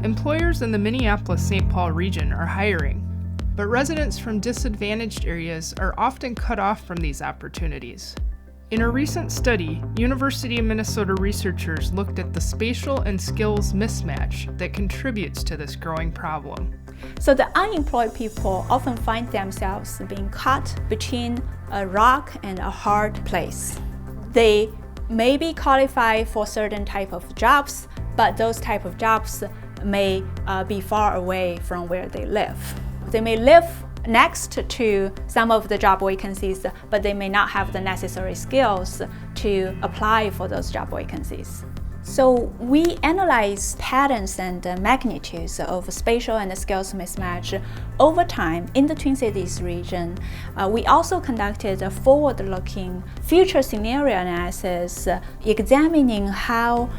Employers in the Minneapolis-St. Paul region are hiring, but residents from disadvantaged areas are often cut off from these opportunities. In a recent study, University of Minnesota researchers looked at the spatial and skills mismatch that contributes to this growing problem. So the unemployed people often find themselves being caught between a rock and a hard place. They may be qualified for certain type of jobs, but those type of jobs may be far away from where they live. They may live next to some of the job vacancies, but they may not have the necessary skills to apply for those job vacancies. So we analyze patterns and magnitudes of spatial and skills mismatch over time in the Twin Cities region. We also conducted a forward-looking future scenario analysis examining how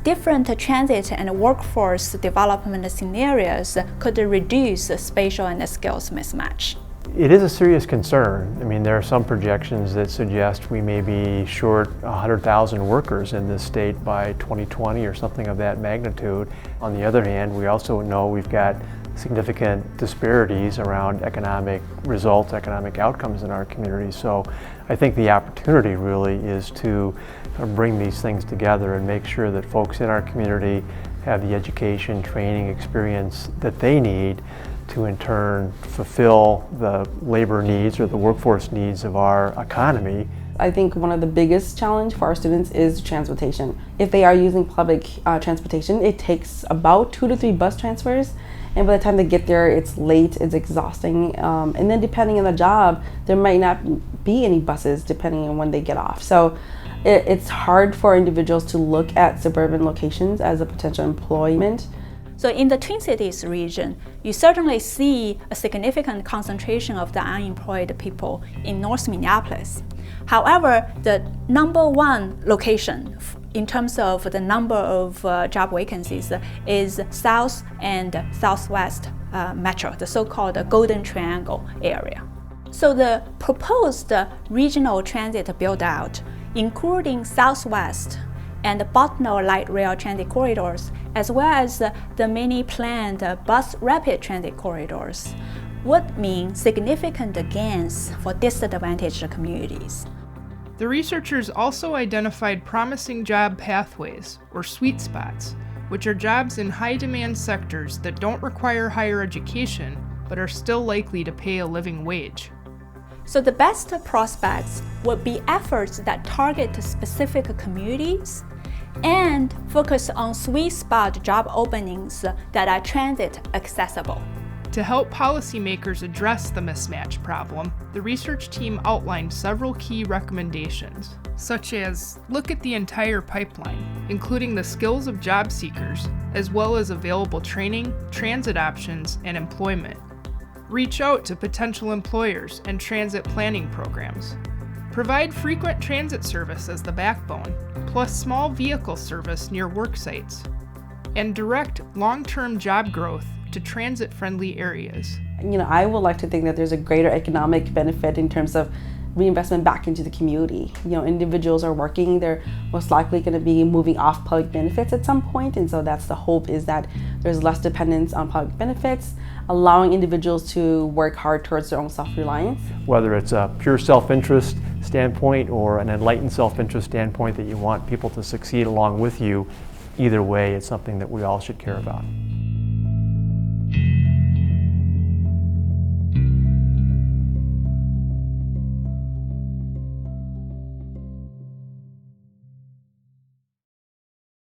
different transit and workforce development scenarios could reduce spatial and skills mismatch. It is a serious concern. I mean, there are some projections that suggest we may be short 100,000 workers in this state by 2020 or something of that magnitude. On the other hand, we also know we've got significant disparities around economic results, economic outcomes in our community. So I think the opportunity really is to bring these things together and make sure that folks in our community have the education, training, experience that they need to in turn fulfill the labor needs or the workforce needs of our economy. I think one of the biggest challenge for our students is transportation. If they are using public transportation, it takes about 2 to 3 bus transfers, and by the time they get there, it's late, it's exhausting, and then depending on the job, there might not be any buses depending on when they get off. So it's hard for individuals to look at suburban locations as a potential employment. So in the Twin Cities region, you certainly see a significant concentration of the unemployed people in North Minneapolis. However, the number one location in terms of the number of job vacancies is South and Southwest Metro, the so-called Golden Triangle area. So the proposed regional transit build-out, including Southwest and Botno light rail transit corridors, as well as the many planned bus rapid transit corridors, would mean significant gains for disadvantaged communities. The researchers also identified promising job pathways, or sweet spots, which are jobs in high-demand sectors that don't require higher education, but are still likely to pay a living wage. So the best prospects would be efforts that target specific communities and focus on sweet spot job openings that are transit accessible. To help policymakers address the mismatch problem, the research team outlined several key recommendations, such as look at the entire pipeline, including the skills of job seekers, as well as available training, transit options, and employment. Reach out to potential employers and transit planning programs. Provide frequent transit service as the backbone, plus small vehicle service near work sites. And direct long-term job growth to transit-friendly areas. I would like to think that there's a greater economic benefit in terms of reinvestment back into the community. Individuals are working, they're most likely going to be moving off public benefits at some point, and so that's the hope, is that there's less dependence on public benefits, allowing individuals to work hard towards their own self-reliance. Whether it's a pure self-interest standpoint or an enlightened self-interest standpoint that you want people to succeed along with you, either way, it's something that we all should care about.